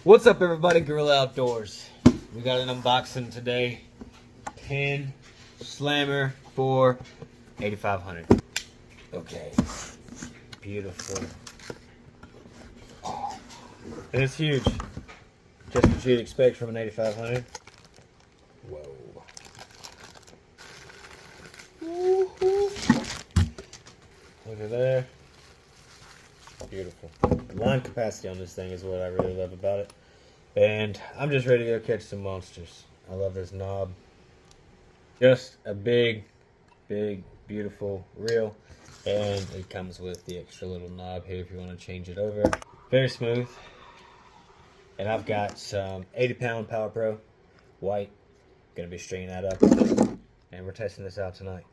What's up, everybody? Gorilla Outdoors. We got an unboxing today. Pin Slammer for 8500. Okay. Beautiful. And it's huge. Just what you'd expect from an 8500. Whoa. Look at there. Beautiful. Line capacity on this thing is what I really love about it. And I'm just ready to go catch some monsters. I love this knob. Just a big, beautiful reel. And it comes with the extra little knob here if you want to change it over. Very smooth. And I've got some 80-pound Power Pro white. Gonna be stringing that up. And we're testing this out tonight.